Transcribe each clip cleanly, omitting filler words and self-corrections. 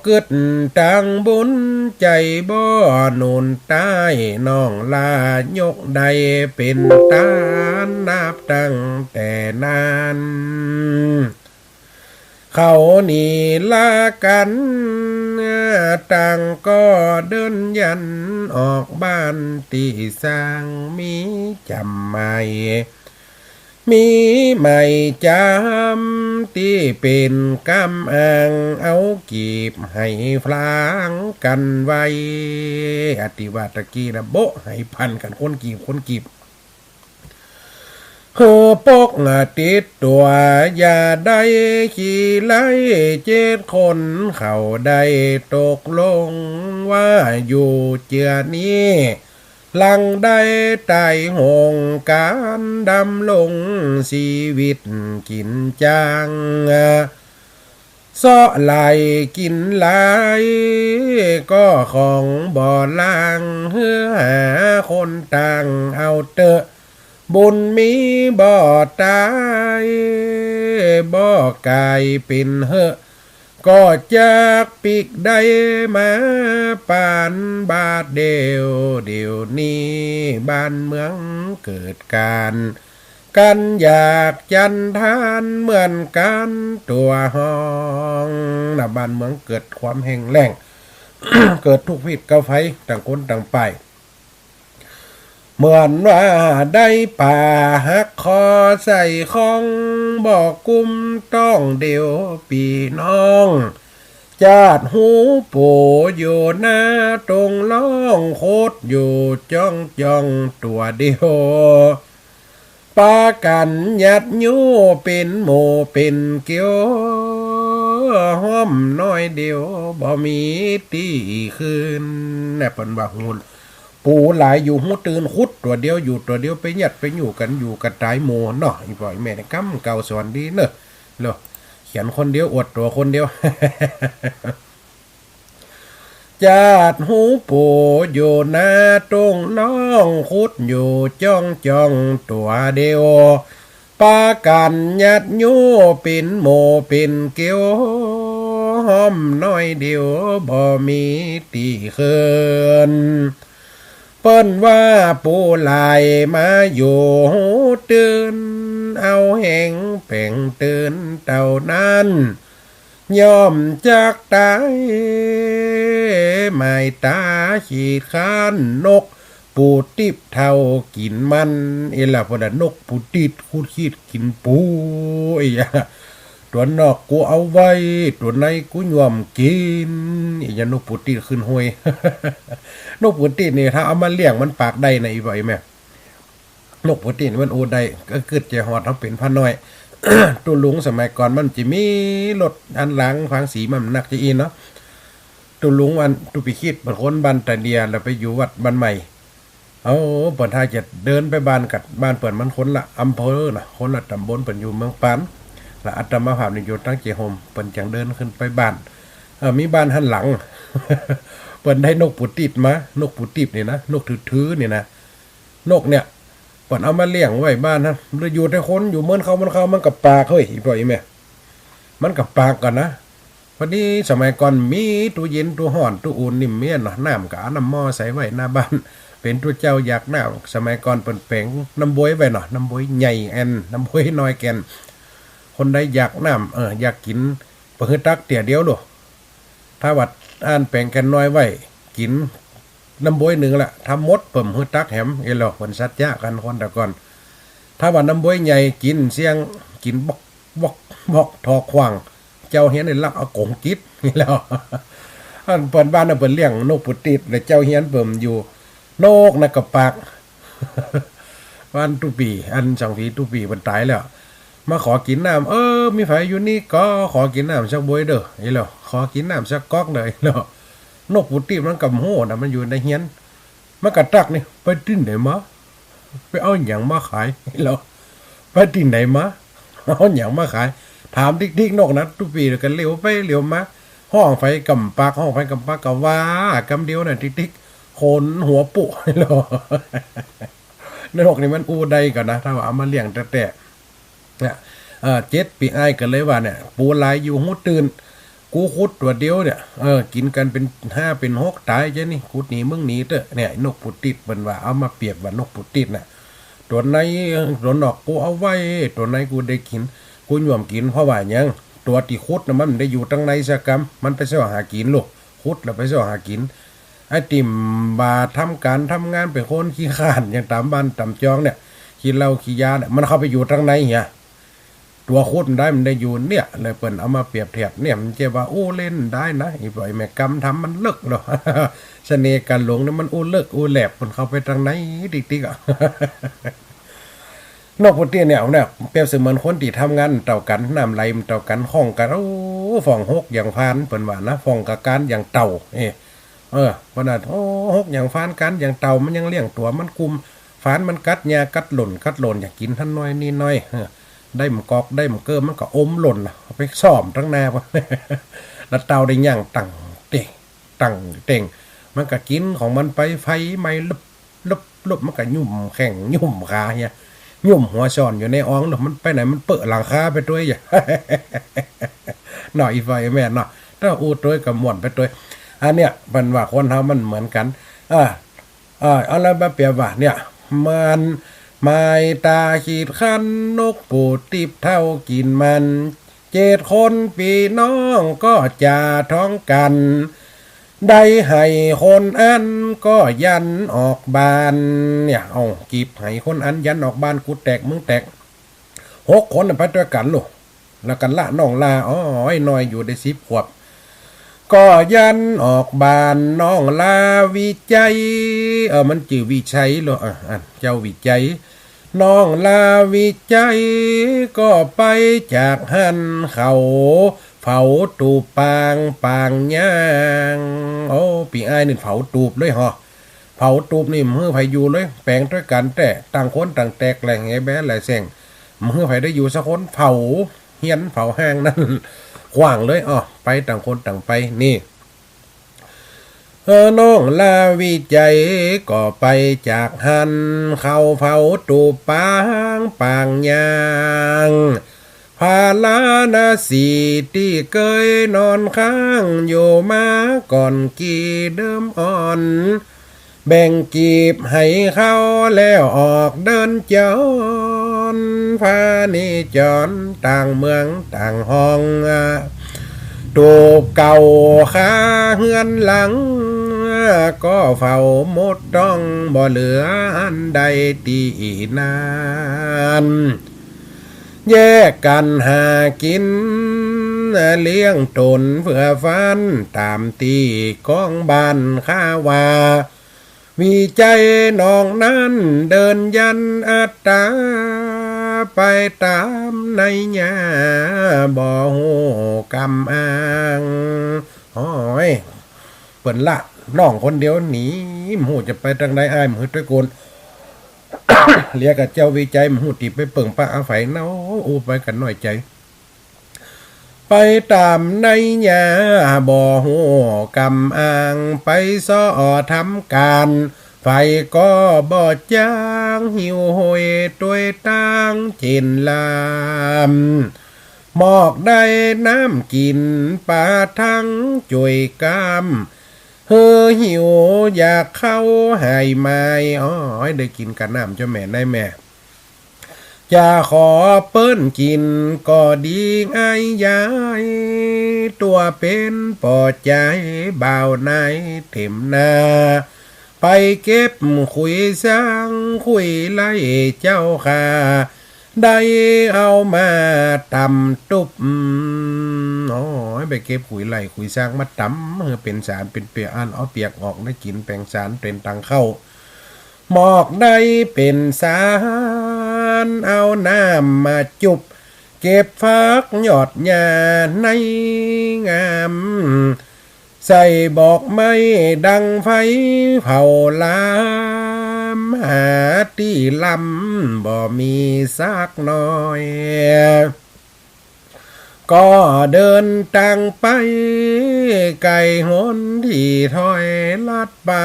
กึดตังบุญใจบ่หนุนใต้น้องลายกใดเป็นตานับตั้งแต่นานเขานี่ลากันต่างก็เดินยันออกบ้านตีสร้างมีจำไม่มีไม่จำที่เป็นกำอ่างเอากีบให้พลางกันไว้อติวาตะกี้นะโบให้พันกันคนกีบปกติดตัวอย่าได้ขี่ไล่เจ็ดคนเขาได้ตกลงว่าอยู่เจือนี้หลังได้ไต่หงการดำลงชีวิตกินจางซ้อไหลกินไหลก็ของบ่อล่างเฮือหาคนต่างเอาเตอะบุญมีบ่ตายบ่กายเป็นเหอะก็จากปีกได้มาปานบาทเดียวนี้บ้านเมืองเกิดการกันอยากจันทานเหมือนกันตัวห้องนะบ้านเมืองเกิดความแห้งแล้ง เกิดทุกข์พิษกาไฟต่างคนต่างไปเหมือนว่าได้ป่าหักคอใส่ของบอกกุมต้องเดียวปีน้องจาดหูโผอยู่หน้าตรงล่องโคตรอยู่จ้องตัวเดียวปากันยัดยูเป็นโมเป็นเกียวห้อมน้อยเดียวบ่มีตีคืนน่ะเปิ้นว่าหูปูหลายอยู่หูตื่นคุดตัวเดียวอยู่ตัวเดียวไปยัดไปอยู่กันตายโมเนาะอีปล่อยแม่กำเก่าสอนดีเนอะเนาะเขียนคนเดียวอวดตัวคนเดียว จาดหูปูอยู่หน้าตรงน้องคุดอยู่จ้องตัวเดียวปากันยัดยูเป็นโมเป็นเกียวห้อมน้อยเดียวบ่มีตีเคินเปิ้นว่าปูลายมาอยู่หูตื่นเอาแห่งเป่งตื่นเต่านั้นย่อมจากตายไม่ตาขีดข้านนกปูติบเท่ากินมันเอล่ะพอดนกปูติดคูดขีดกินปูไอ้ยะตัวนอกกูเอาไว้ตัวในกูย่อมกินไอ้ยะนกปูติดขึ้นห้วย นกปูติดนี่ถ้าเอามาเลี้ยงมันปากได้ในอีบ่อยแม่นกปูติดมันโอได้ก็เกิดจะหอดเขาเป็นพันน้อย ตัวลุงสมัยก่อนมันจะมีรถอันหลังฟังสีมันนักจะอินเนาะตัวลุงอันตุปิคิดบางคนบ้านตะเดียแล้วไปอยู่วัดบ้านใหม่เอาเปิดท่าจะเดินไปบ้านกัดบ้านเปิดมันคนละอำเภอนะคนละตำบลเปิดอยู่เมืองปานและอัตมาภาพนี่อยู่ตั้งเจโฮมเปิดจังเดินขึ้นไปบ้านมีบ้านหันหลัง เปิดได้นกปูติดมานกปูติดนี่นะนกถือนี่นะนกเนี่ยเปิดเอามาเลี้ยงไว้บ้านนะหรืออยู่แต่คนอยู่เหมือนเขามันกับปลาเฮ้ยปล่อยแม่มันกับปลากันนะพอดีสมัยก่อนมีตู้เย็นตู้ห่อนตู้อุ่นนิ่มเมียนน้ำกับน้ำหม้อใส่ไว้หน้าบ้านเป็นตัวเจ้าอยากหน้าสมัยก่อนเปิ่นแปลงน้ำบวยไว้เนาะน้ำบวยใหญ่แอนน้ำบวยน้อยแกนคนใดอยากน้ำอยากกินเปิ่นตักเตี่ยเดียวดูถ้าวัดอ่านแปลงแกนน้อยไว้กินน้ำบวยหนึ่งละทำมดเปิ่มหื้อตักแหมเอหรอคนสัตยะกันคนแต่ก่อนถ้าว่าน้ำบวยใหญ่กินเสียงกินบอกทอขวางเจ้าเฮียนในลักเอากงกิดนี่แล้วอันเปิ่นบ้านน่ะเปิ่นเลี้ยงนกปุติดแล้วเจ้าเฮียนเปิ่มอยู่นกนะกับปาก วันตุปีอันสังผีตุปีมันตายแล้วมาขอกินน้ำมีไฟอยู่นี่ก็ขอกินน้ำสักบวยเด้อไอ้เหรอขอกินน้ำสักก๊อกเลยเนาะนกปุติมันกับโหนะมันอยู่ในเฮียนมันกระตักนี่ไปที่ไหนมาไปเอาอย่างมาขายไอ้เหรอไปที่ไหนมาเอาอย่างมาขายถามทิกนกนะตุปีแล้วกันเลี้ยวไปเลี้ยวมาห้องไฟกำปากกับว่ากำเดียวน่ะทิกโคนหัวปุหรอนกนี่มันอูได้กันนะถ้าว่าเอามาเลี้ยงแต่เนี่ย7 ปีอ้ายกันเลยว่าเนี่ยปูลายอยู่หูตื่น กูคุดตัวเดียวเนี่ยกินกันเป็น5เป็น6ตายจ้ะนี่คุดหนีมึงหนีเถอะเนี่ยนกปูติดเป็นว่าเอามาเปรียบว่านกปูติดน่ะตัวไหนตัวนอกกูเอาไว้ตัวไหนกูได้กินกูย่อมกินเพราะว่าหยังตัวที่คุดน่ะมันได้อยู่ตั้งในสักกรรมมันไปเสาะหากินลูกคุดแล้วไปเสาะหากินไอ้ติ่มบาทำการทำงานเป็นคนขี้ข้านอย่างตามบ้านตามจองเนี่ยขี้เหล้าขี้ยาเนี่ยมันเข้าไปอยู่ตั้งในเหี้ยตัวคุดได้มันได้อยู่เนี่ยเลยเปิ่นเอามาเปรียบเทียบเนี่ยมันจะว่าโอ้เล่นได้นะไอ้ปล่อยแม่กำทำมันเลิกหรอ เสน่ห์การหลงเนี่ยมันโอ้เลิกโอ้แหลบมันเข้าไปทางไหนติ๊กๆอ่ะ นอกปกติเนี่ยเปรียบเสมือนคนที่ทำงานเต่ากันน้ำไหลมันเต่ากันห้องกันโอ้ฟ่องหกอย่างพานเปิ่นว่านะฟ่องกับการอย่างเต่าเพราะนั้นโอ้หกอย่างฟานกันอย่างเต่ามันยังเลี้ยงตัวมันกุมฟานมันกัดยากัดหล่นอยากกินท่านน้อยนี่น้อยได้หมกอกได้หมเกิมมันก็อมหล่นเอาไปซ่อมทั้งนาแล้วเต่าได้ย่างตั้งเต่งมันก็กินของมันไปไฟไม่ลุบมันก็ยุ่มแข่งยุ่มขาเนี่ยยุ่มหัวซ่อนอยู่ในอ่องหรอมันไปไหนมันเปิดหลังคาไปด้วยอย่า หน่อยไฟแม่เนาะถ้าอูดด้วยกับหมวนไปด้วยอันเนี้ยมันว่าคนเฮามันเหมือนกันเอาแล้วมาเปรียบว่าเนี่ยมันไม้ตาขีดคันนกปูติบเท่ากินมัน7 คนพี่น้องก็จะท้องกันได้ให้คนอันก็ยันออกบานเนี่ยเอากีบให้คนอันยันออกบานกูแตกมึงแตก6 คนไปด้วยกันลูกแล้วกันละน้องลาไอ้น้อยอยู่ได้10 ขวบก็ยันออกบานน้องลาวิจัยมันจื่อวิชัยเหรอเจ้าวิจัยน้องลาวิจัยก็ไปจากหันเขาเผาตูปปางย่างปีอ้ายนี่เผาตูบเลยเผาตูบนี่มือไผอยู่เลยแปลงด้วยกันแต่ต่างคนต่างแตกแหล่งไงแบ้แหล่แสงมือไผได้อยู่สักคนเผาเฮียนเผาห้างนั่นขว่างเลยไปต่างคนต่างไปนี่น้องลาวิจัยก็ไปจากหันเข้าเผาตูปางยางพาลานาสีที่เคยนอนข้างอยู่มาก่อนกี่เดิมอ่อนแบ่งกีบให้เขาแล้วออกเดินจรพานิจรต่างเมืองต่างห้องตูบเก่าค้าเฮือนหลังก็เฝ้าหมดต้องบ่เหลืออันใดตีนานแยกกันหากินเลี้ยงตนเพื่อฟันตามตีกองบ้านข้าวาวิจัยน้องนั้นเดินยันอัตตาไปตามในญาบ่ฮู้กำอ้างเปิ่นละน้องคนเดียวหนีมหูจะไปทางใดอ้ายมหูตะโกน เรียกกับเจ้าวิจัยมหูติไปเปิ่งป้าอาไฟเนาอูไปกันหน่อยใจไปตามในญาบ่ฮู้กำอ้างไปซ้อทำการไฟก็บ่จางหิวโหยตัวตั้งจินลามหมอกได้น้ำกินปลาทั้งจุยกามหิวอยากเข้าหายไม้ได้กินกันน้ำเจ้าแม่ได้แม่จะขอเปิ้นกินก็ดีไอ้ยายตัวเป็นปอดใจบ่าวในเต็มนาไปเก็บคุยสร้างคุยไล่เจ้าค่ะได้เอามาตำตุบไปเก็บขุยไหลขุยสร้างมาตำเป็นสารเป็นเปียกเอาเปียกออกได้กินแปลงสารเป็นตังเข้าหมอกได้เป็นสารเอาน้ำมาจุบเก็บฟักหยอดหญ้าในงามใส่บอกไม่ดังไฟเผาลามหาที่ลำบ่มีสักน้อยก็เดินตังไปไก่หนที่ถอยลัดป่า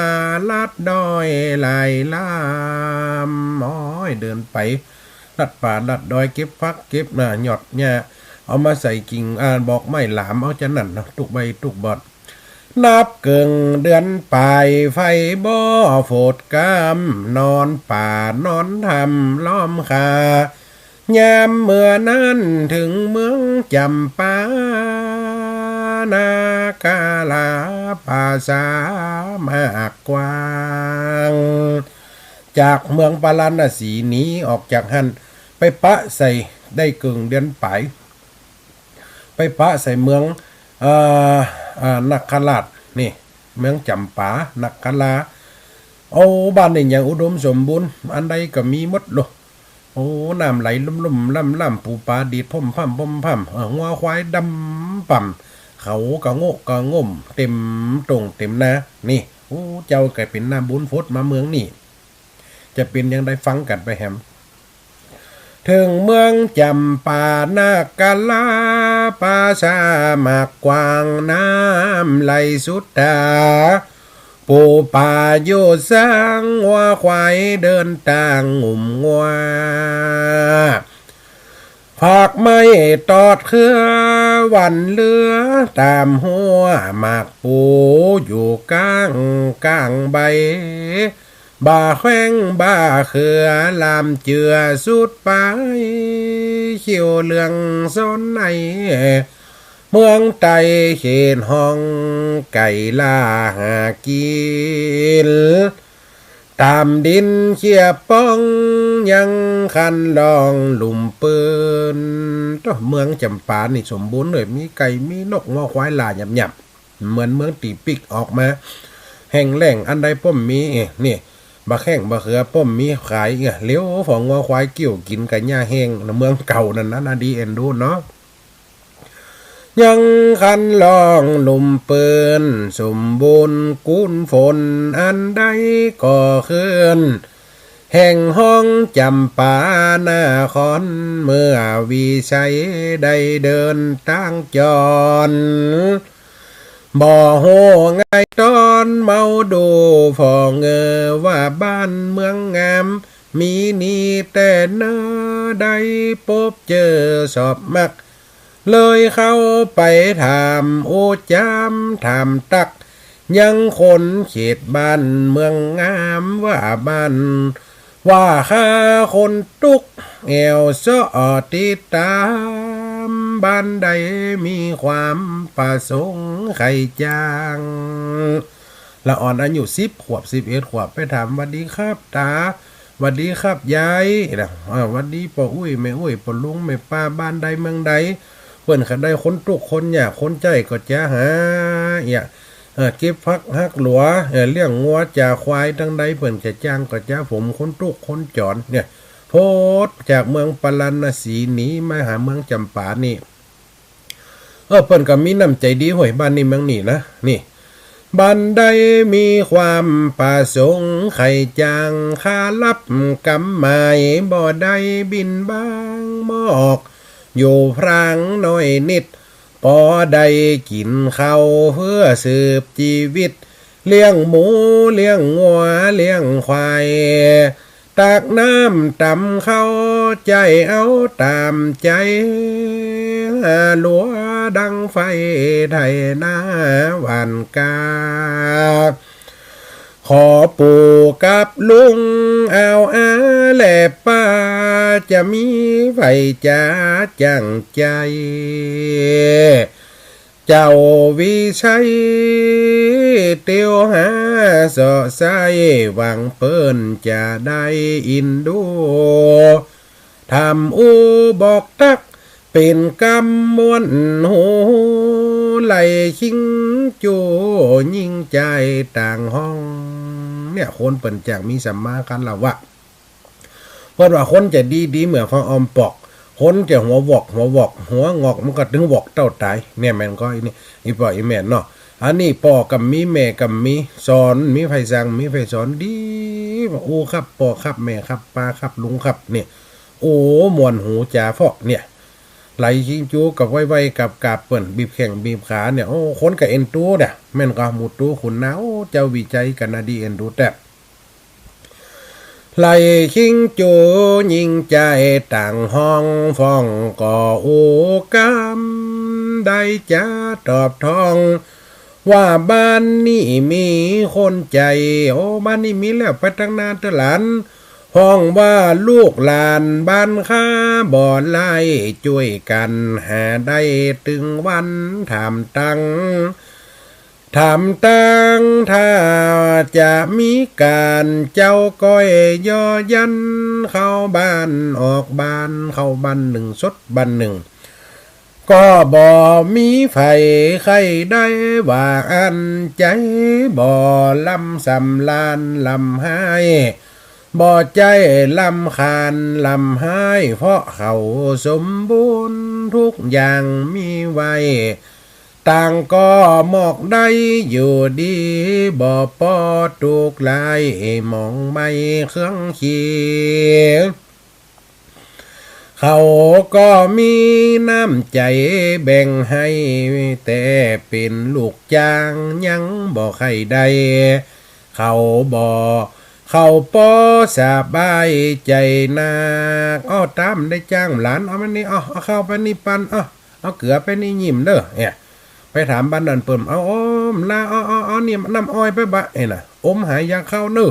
ลัดดอยไหลลามเดินไปลัดป่าลัดดอยเก็บฟักเก็บหยอดหญ้า เอามาใส่กิ่งบอกไม่หลามเอาจะนั่นเนาะตุกใบตุกบอดนับเกิงเดือนปลายไฟบ่อโฟดกามนอนป่านอนทำล้อมคายามเมื่อนั้นถึงเมืองจำปานากาลาภาษามากกว้างจากเมืองปาราณสีนี้ออกจากหันไปปะใส่ได้เกิงเดือนปลายไปปะใส่เมืองนักขลาดนี่เมืองจำปานักขลาเอาบ้านนี่อย่างอุดมสมบูรณ์อันใดก็มีหมดโลโอ้น้ำไหลลุ่มๆล่ำๆปูปลาดีดพ่มพ่ำพ่มพ่ำงัวควายดำป่ำเขาก็โง่ก็ง่มเต็มตรงเต็มนานี่โอ้เจ้าก็เป็นน้ำบุญฟดมาเมืองนี่จะเป็นยังได้ฟังกันไปแฮมถึงเมืองจำปานากาลาปาชามากกวางน้ำไหลสุดตาปูป่าโยสร้างว่าควายเดินต่างงุ่มงัวฝากไม่ตอดเครือวันเลือตามหัวหมากปูอยู่ก้างใบบ่าแข้งบ่าเขือลามเจือสุดไปเขียวเหลืองซ้อนในเมืองไตเขตห้องไก่ล่าหากินตามดินเขียป้องยังคันลองหลุมปืนตัวเมืองจำปานี่สมบูรณ์เลยมีไก่มีนกงอควายลาหยับเหมือนเมืองตีปิกออกมาแห่งแหล่งอันใดป้อมมีนี่บะแข้งบะเขือป้อมมีขายเลี้ยวของงอควายเกี่ยวกินกันหญ้าแห้งเมืองเก่านั่นนะดีเอ็นดูเนาะยังคันลองหลุมเปืนสมบูรณ์กุนฝนอันใดก็คืนแห่งห้องจำปานาคอนเมื่อวิชัยได้เดินตั้งจรบ่โหไงตอนเมาดูฟองว่าบ้านเมืองงามมีนี่แต่เนอได้พบเจอสอบมักเลยเข้าไปถามโอจามถามตักยังคนเขตบ้านเมืองงามว่าบ้านว่าข้าคนตุกแอวซอติดตามบ้านใดมีความประสงค์ใครจ้างละอ่อนอายุ10 ขวบ11 ขวบไปถามวัสดีครับตาวัสดีครับยายนะวัสดีพ่ออุ้ยแม่อุ้ยพ่อลุงแม่ป้าบ้านใดเมืองใดเพิ่นคันได้คนตุกคนยากคนใจก็จะหาเก็บพักฮักหลัวเลี้ยงงัวจ่าควายทั้งใดเพิ่นจะจ้างก็จะผมคนตุกคนจอนเนี่ยโพดจากเมืองปาราณสีหนีมาหาเมืองจำปานี่เพิ่นก็มีน้ำใจดีห้วยบ้านนี้เมืองนี่นะนี่บ้านใดมีความประสงค์ไข่จางค่ารับกำหมายบ่ได้บินบางมอกอยู่พรางน้อยนิดพอได้กินข้าวเพื่อสืบชีวิตเลี้ยงหมูเลี้ยงงัวเลี้ยงควายตักน้ำตำเข้าใจเอาตามใจหลัวดังไฟไทยนาหวานกาขอปู่กับลุงเอาแหล่ป้าจะมีไฟจ้าจังใจเจ้าวิชัยเตียวหาสอใสหวังเปิ้นจะได้อินดูทำอูบอกตักเป็นกำมวนหูไหลชิงจูยิ่งใจต่างห้องเนี่ยคนเปิ่นจากมีสัมมาคันละวะเพราะว่าคนจะดีเหมือนฟังออมปอกคนจะหัวงอกมันก็ถึงวอกเต้าตายเนี่ยแม่นก็นี่อีพ่ออีแม่เนาะอันนี้พ่อกับมีแม่กับมีสอนมีไฟสั่งมีไฟสอนดีโอ้ครับพ่อครับแม่ครับป้าครับลุงครับเนี่ยโอ้มวนหูจ่าฟอกเนี่ยไหลชิงจูกับไว้กับกาบเปิ่นบีบแข้งบีบขาเนี่ยโอ้คนกับเอ็นตูเนี่ยแม่นก็หมุดตูขุนนะโอ้เจ้าวิจัยกันนะดีเอ็นดูแต่ ไหลคิงจูยิงใจต่างห้องฟ้องก่ออูกำได้จะตอบทองว่าบ้านนี้มีคนใจโอ้บ้านนี้มีแล้วไปตั้งนานเถอะหลานห้องว่าลูกหลานบ้านข้าบ่อไล่ช่วยกันหาได้ถึงวันถามตังถามตังถ้าจะมีการเจ้าก้อยย่อยันเข้าบ้านออกบ้านเข้าบ้านหนึ่งสดบ้านหนึ่งก็บ่มีไฟใครได้ว่าอันใจบ่ลำสำลานลำหายบ่ใจลำคาญลำหายเพราะเขาสมบูรณ์ทุกอย่างมีไว้ต่างก็หมอกได้อยู่ดีบ่ปอตุกลายมองไม่เครื่องเคียเขาก็มีน้ำใจแบ่งให้แต่เป็นลูกจ้างยังบ่ใครใดเขาบ่เขาปอสบายใจนักอ้อตามได้จ้างหลานเอามันนี่เอาเข้าไปนี่ปันเอาเกลือไปนี่ยิ้มเด้อเนี่ยไปถามบ้านนั่นเปิ่มเอาอ้อมลาเอาเนี่ยน้ำอ้อยไปบะน่ะอมหายยาเข้าเน้อ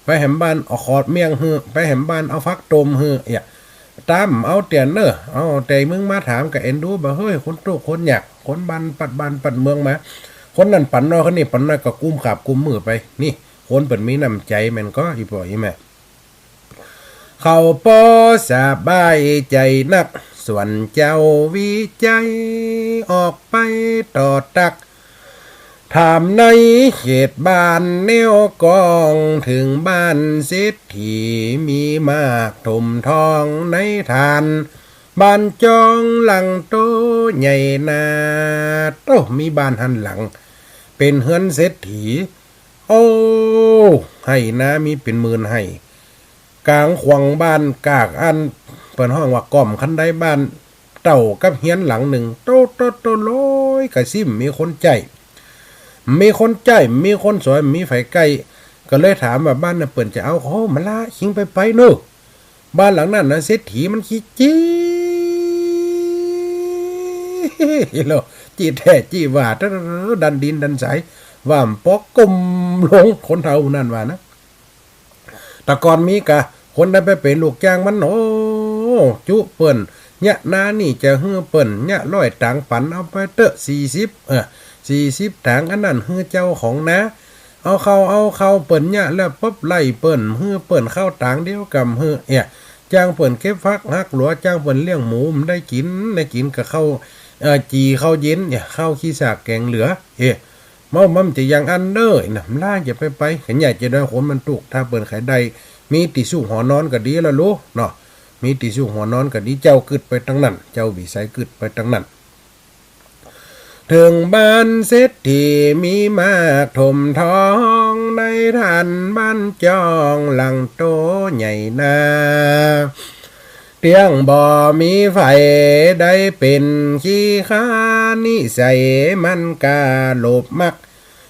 ไปแหมบ้านเอาขอดเมียงฮือไปแหมบ้านเอาฟักตมฮือตามเอาเตียนเนอะเอาแต่มึงมาถามกับเอ็นดูบ่เฮ้ยคนตุกคนอยากคนบ้านปัดเมืองมาคนนั้นปั่นน้อยคนนี้ปั่นน้อยก็กุ้มขาบกุ้มมือไปนี่คนเปิดมีน้ำใจมันก็อีป่อยแม่เขาปอสบายใจนักส่วนเจ้าวิจัยออกไปต่อตักถามในเขตบ้านแนวกองถึงบ้านเศรษฐีมีมากถมทองในทานบ้านจองหลังโตใหญ่นาโตมีบ้านหันหลังเป็นเฮือนเศรษฐีโอ้ให้นะมีเป็นหมื่นให้กลางขวางบ้านกากอันเปิดห้องว่าก่อมคันได้บ้านเต่ากับเฮียนหลังหนึ่งโตลอยกระซิมมีคนใจมีคนใจมีคนสวยมีไฟไก่ก็เลยถามว่าบ้านน่ะเปิ่นจะเอาโอ้มาละชิงไปเนอะบ้านหลังนั้นนะเศรษฐีมันขี้จี้โลจี้แท้จี้ว่าดันดินดันสายว่ามปอกกลมลงคนเท่านั่นว่านะแต่ก่อนมีกะคนได้ไปเป็นลูกจ้างมันโอ้จุเปิ่นเนี่ยนานี่จะเฮือเปิ่นเนี่ย100ตังค์ปันเอาไปเตอะ40ถังอันนั้นเฮือเจ้าของนะเอาเข้าเปิ่นเนี่ยแล้วปุ๊บไล่เปิ่นเฮือเปิ่นเข้าต่างเดียวกับเฮือจ้างเปิ่นเก็บฟักหักหลัวจ้างเปิ่นเลี้ยงหมูมันได้กินกับข้าวจีข้าวเย็นข้าวขี้สากแกงเหลือมันจะยังอันเด้อนะล่าจะไปขันใหญ่จะได้คนมันตุกถ้าเปิ่นขายได้มีติสู้หอนอนก็ดีแล้วลูกเนาะมีติสู้หอนอนก็ดีเจ้ากึดไปทั้งนั้นเจ้าวิสัยกึดไปทั้งนั้นถึงบ้านเศรษฐีมีมากถมทองในท่านบ้านจองหลังโตใหญ่นาเตียงบ่มีไฟได้เป็นขี้ข้านิสัยมันกาโลภมัก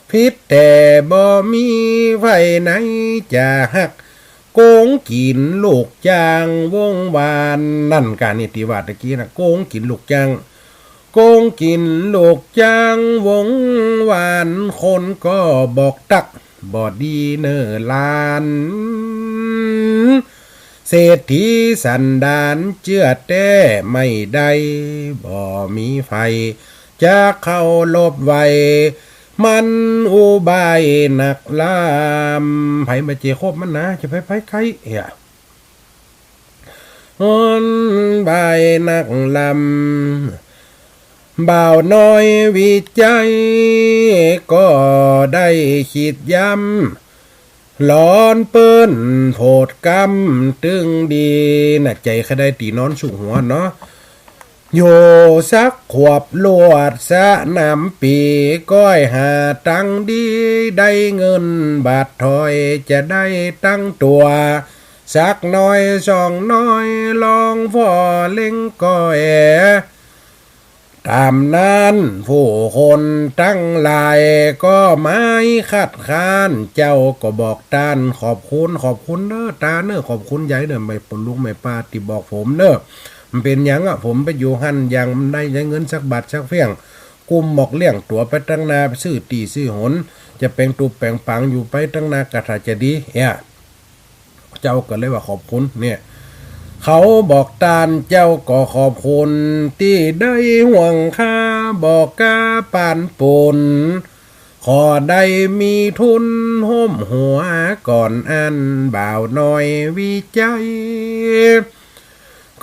พิษแต่บ่มีไฟไหนจะหักโกงกินลูกจ้างวงวานนั่นการนิติวาตะกี้นะโกงกินลูกจ้างโกงกินลูกจ้างวงวานคนก็บอกตักบอดีเนอลานเศรษฐีสันดานเจือแต้ไม่ได้บ่มีไฟจะเข้าลบไว้มันอุบายหนักลามไผมาเจคบมันนะจะไปใครมันบายหนักลำบ่าวน้อยวิจัยก็ได้คิดย้ำหลอนเปิ้นโผดกำตึงดีน่ะใจเขาได้ตีนอนสุกหัวเนาะโยสักขวบลวดสะน้ำปีก้อยหาตังดีได้เงินบาทถอยจะได้ตั้งตัวสักน้อยสองน้อยลองพ่อเล็งก้อย ตามนั้นผู้คนตั้งหลายก็ไม่คัดค้านเจ้าก็บอกตานขอบคุณเนอะตาเนอะขอบคุณใหญ่เนอะไม่ปนลุงไม่ป้าที่บอกผมเนอะมันเป็นอย่างอ่ะผมไปอยู่หันยังได้เงินสักบาทสักเพียงกุมบอกเลี้ยงตัวไปตั้งนาไปซื้อตีซื้อหนจะแปลงตุบแปลงปังอยู่ไปตั้งนากระถาจะดีเจ้าก็เลยว่าขอบคุณเนี่ยเขาบอกตานเจ้าก็ขอบคุณที่ได้ห่วงค่าบอกกาปานปุนขอได้มีทุนห่มหัวก่อนอันบ่าวน้อยวิจัย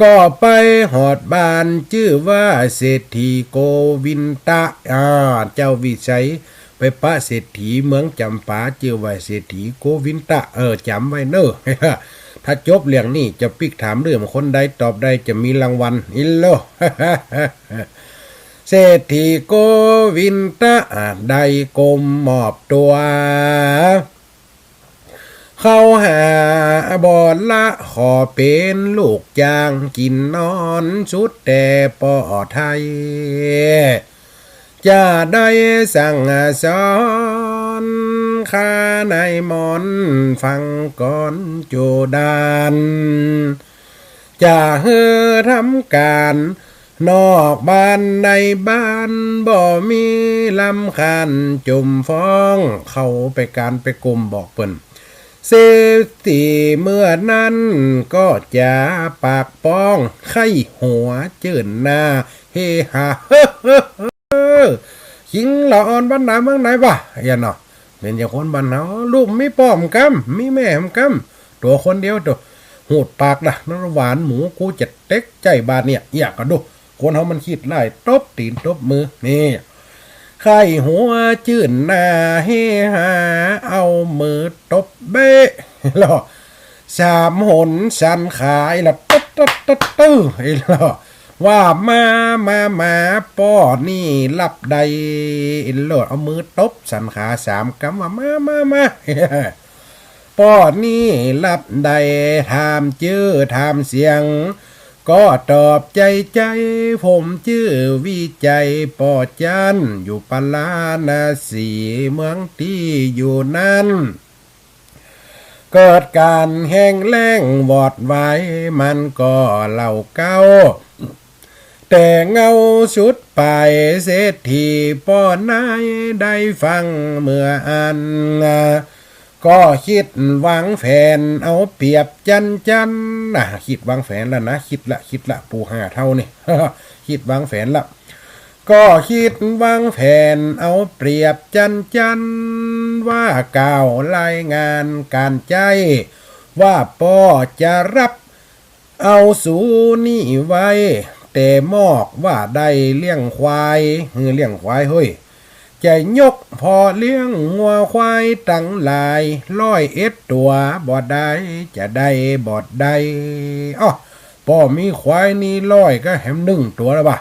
ก็ไปหอดบานชื่อว่าเศรษฐีโกวินตะเจ้าวิชัยไปปะเศรษฐีเมืองจำปาชื่อว่าเศรษฐีโกวินตะจำไว้เนอะ ถ้าจบเรื่องนี้จะปิกถามเรื่องคนใดตอบได้จะมีรางวัลอิลโล เศรษฐีโกวินตะได้กลมมอบตัว เข้าหาบอดละขอเป็นลูกจ้างกินนอนชุดแต่ปอไทย จะได้สั่งสอนข้าในมอนฟังก่อนโจดานจะเฮือทำการนอกบ้านในบ้านบ่มีลำคันจุ่มฟ้องเข้าไปการไปกลมบอกเปิ้นเศรษฐีเมื่อนั้นก็จะปากป้องไข้หัวเจินหน้าเฮฮาขิงละอ่อนบ้านไหนเมืองไหนวะอย่าเนาะเป็นอย่างคนบ้านเฮาลูกมีป้อมกำมีแม่มกำตัวคนเดียวตัวหูดปากนะน้ำหวานหมูกูจะเต็กใจบาดเนี่ยอยากก็ดูคนเฮามันคิดไล่ตบตีนตบมือนี่ไข้หัวจื่นหน้าเฮฮาเอามือตบเบ้หรอสามหนสันขายละตึ๊ดตึ๊ดตึ๊ดตื้อหรอว่ามาป้อนี่ลับใดโลดเอามือตบสันขาสามกำว่ามาป้อนี่ลับใดถามชื่อถามเสียงก็ตอบใจผมชื่อวิจัยปอจันอยู่ปลานาสีเมืองที่อยู่นั้นเกิดการแห้งแล้งวอดไว้มันก็เล่าเก้าแต่เงาสุดไปเศรษฐีป้อนนายได้ฟังเมื่ออันก็คิดวางแผนเอาเปรียบจันนะคิดวางแผนแล้วนะคิดละปูหาเท่านี่ คิดวางแผนละก็คิดวางแผนเอาเปรียบจันว่ากล่าวรายงานการใจว่าป้อจะรับเอาสูนี่ไว้แต่มอกว่าได้เลี้ยงควายเฮ้ยจะยกพอเลี้ยงงัวควายตั้งหลาย101ตัวบ่ได้จะได้บ่ได้ป้อมีควายนี่100ก็แหม1ตัวแล้วบ่ะ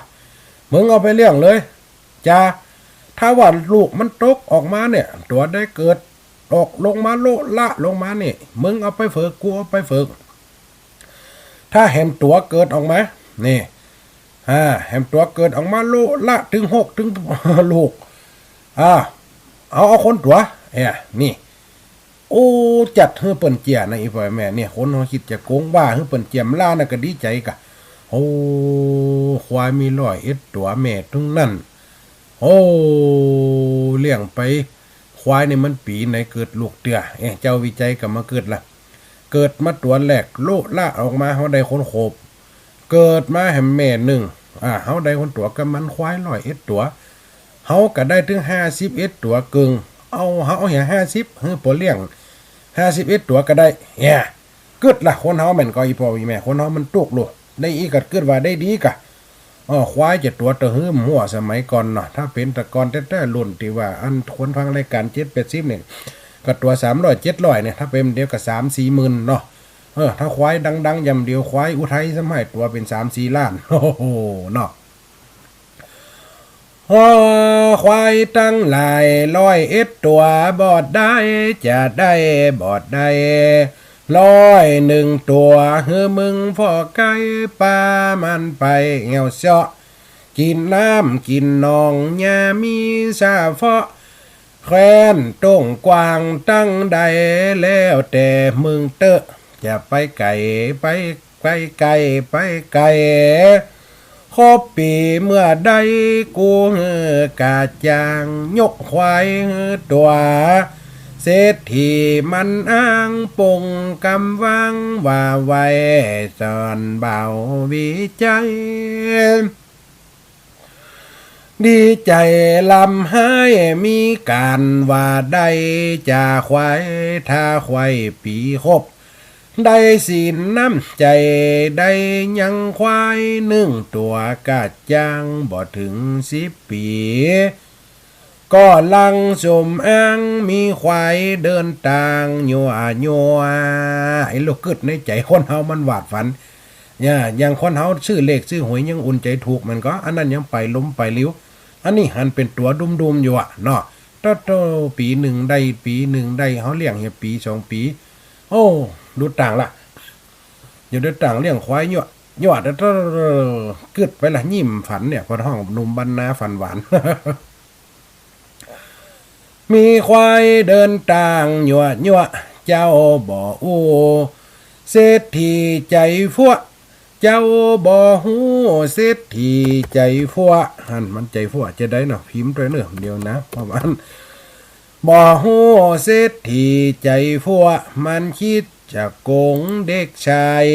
มึงเอาไปเลี้ยงเลยจ้าถ้าว่าลูกมันตกออกมาเนี่ยตัวได้เกิดออกลงมาโลละลงมาเนี่ยมึงเอาไปฝึกกูเอาไปฝึกถ้าเห็นตัวเกิดออกมานี่แหมตัวเกิดออกมาโลละถึง6ถึงลูกเอาคนตัวนี่โอ้จัดเฮือเปิ้นเจียนะอีพ่อแม่เนี่ยคนเฮาคิดจะโกงว่าเฮือเปิ้นเจียมล่าน่ะก็ดีใจกะโอ้ควายมี101ตัวแม่ถึงนั่นโอ้เลี้ยงไปควายนี่มันปีไหนเกิดลูกเตื้อเจ้าวิจัยก็มาเกิดละเกิดมาตัวแรกโลละออกมาเฮาได้คนโขบเกิดมาแห่แม่หนึ่งเฮาได้คนตัวก็มันควาย101ตัวเฮาก็ได้ถึง51ตัวกึ่งเอาเฮาเหี่ย50เฮือปอเลี้ยง51ตัวก็ได้กึดล่ะคนเฮาแม่นก็อีพ่ออีแม่คนเฮามันตุกโลได้อีก็กึดว่าได้ดีกะควายจะตัวตะหืมหัวสมัยก่อนเนาะถ้าเป็นตะกอนแต่รุ่นที่ว่าอันคนฟังรายการ7-80เนี่ยก็ตัว300-700เนี่ยถ้าเป็นเดียวก็ 3-4 หมื่นเนาะถ้าควายดังๆยำเดียวควายอุทัยสมัยตัวเป็น 3-4 ล้านโอ้โหเนาะควายตั้งหลาย101ตัวบอดได้จะได้บอดได้101ตัวเฮือมึงพ่อไก่ปลามันไปเหี่ยวเซาะ กินน้ำกินนองยามีซาเฟาะแควนต้งกวางตั้งใดแล้วแต่มึงเตอะจะไปไก่ไปไก่ไปไก่ครบปีเมื่อใดกูกาจางยกควายตัวเศรษฐีมันอ้างปงกำวังว่าไว้สอนเบาวิจัยดีใจลำให้มีการว่าได้จะควายท่าควายปีครบได้สินน้ำใจได้ยังควาย1 ตัวกะจังบ่ถึง10 ปีก็ลังสมอ้างมีควายเดินต่างยัวไอ้ลูกกึดในใจคนเฮามันหวาดฝันอย่างคนเฮาชื่อเลขชื่อหวยยังอุ่นใจถูกมันก็อันนั้นยังไปล้มไปลิ้วอันนี้หันเป็นตัวดุมๆอยู่เนาะโตปีหนึ่งได้เขาเลี้ยงเฮียปี2 ปีโอ้ดูต่างละอยู่ดูต่างเลี้ยงควายยอดกึดไปละยิ้มฝันเนี่ยพอห้องหนุ่มบรรณาฝันหวาน มีควายเดินต่างยั่วเจ้าบ่ออูเศรษฐีใจฟัวเจ้าบ่ฮู้เศรษฐีใจฟัวหันมันใจฟัวจะได้เนาะพิมพ์ตัวเนื้อเดียวนะประมาณบ่ฮู้เศรษฐีใจฟัวมันคิดจะโกงเด็กชาย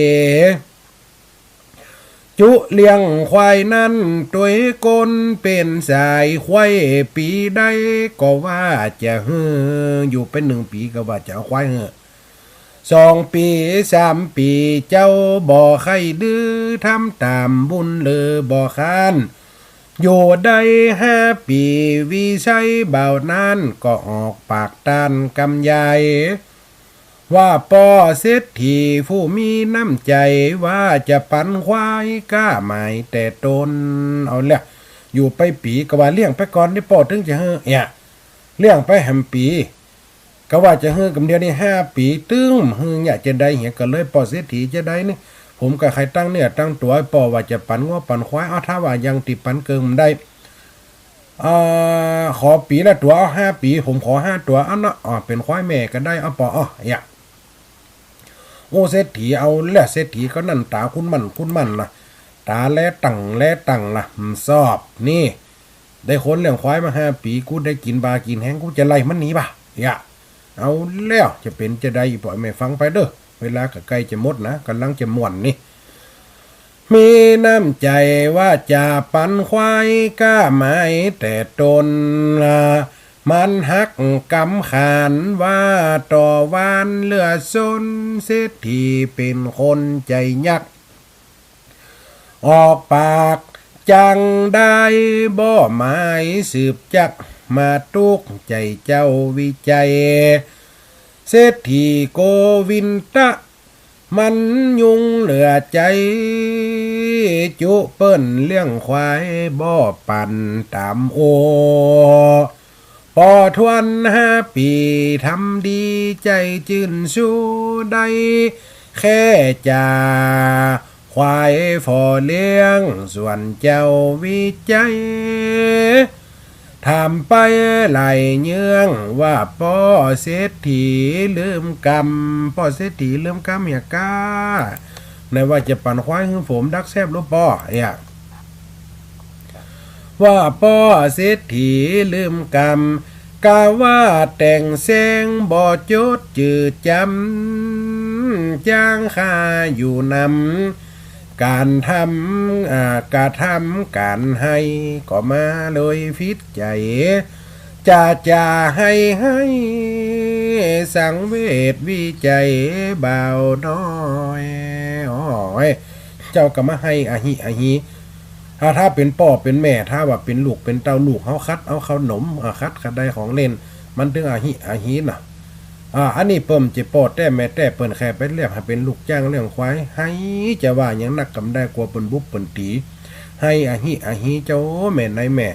จุเลี้ยงควายนั้นตัวกลเป็นสายควายปีได้ก็ว่าจะอยู่เป็น1 ปีก็ว่าจะเอาควาย2 ปี3 ปีเจ้าบ่ใครดื้อทำตามบุญเลยบ่ค้านอยู่ได้5 ปีวิชัยเบานั้นก็ออกปากตานกำใหญ่ว่าป่อเศรษฐีผู้มีน้ำใจว่าจะปันควายก้าหมายแต่ตนเอาแล้วอยู่ไปปีก็ว่าเลี้ยงไปก่อนได้ป่อถึงจะเลี้ยงไปแฮมปีก็ว่าจะกำเดียวนี่5 ปีตึ้งอยากจะได้เหียก็เลยป่อเศรษฐีจะได้นี่ผมกับใครตั้งเนี่ยตั้งตัวป่อว่าจะปันง้อปันควายเอาถ้าว่ายังติดปันเกินได้ขอปีละตัวเอา5 ปีผมขอ5 ตัวเอาเนาะเป็นควายแม่ก็ได้เอาป่อโอ้เศรษฐีเอาแหละเศรษฐีก็นั่นตาคุณมันล่ะตาแลตั้งล่ะสอบนี่ได้คนเลี้ยงควายมา5 ปีกูได้กินบากินแห้งกูจะไล่มันหนีป่ะเอาแล้วจะเป็นจะได้ปล่อยไม่ฟังไปเด้อเวลาก็ใกล้จะหมดนะกำลังจะม่วนนี่มีน้ำใจว่าจะปันควายก้าไม้แต่ตนมันหักกำขานว่าต่อวานเลือดซนเศรษฐีเป็นคนใจยักออกปากจังได้บ่หมายสืบจักมาตุกใจเจ้าวิจัยเศรษฐีโกวินตะมันยุงเหลือใจจุเปิ้นเลี้ยงควายบ่ปั่นตามโอพอทวน5 ปีทำดีใจจื่นสู้ได้แค่จ่าควายฟอเลี้ยงส่วนเจ้าวิจัยทำไปไหลเยื่องว่าป่อเศรษฐีลืมกรรมป่อเศรษฐีลืมกรรมอย่ากล้าในว่าจะปั่นควายให้ผมดักแซบรู้ป่อว่าป่อเศรษฐีลืมกรรมกาว่าแต่งแสงบ่จดจืดจำจ้างข้าอยู่นำการทำการให้ก็มาเลยฟิตใจจะให้สังเวชวิจัยเบาน้อยเจ้าก็มาให้อาหิถ้าเป็นป่อเป็นแม่ถ้าว่าเป็นลูกเป็นเต้าลูกเขาคัดเอาขนมคัดได้ของเล่นมันถึงอาหิน่ะอันนี้เปิ่มจะปอดแต่แม่แต่เปิ่นแค่ไปเรียกให้เป็นลูกจ้างเลี้ยงควายให้จะว่าอย่างนักกำได้กลัวเปิ่นบุบเปิ่นตีให้อาหิเจ้าแม่ในแม่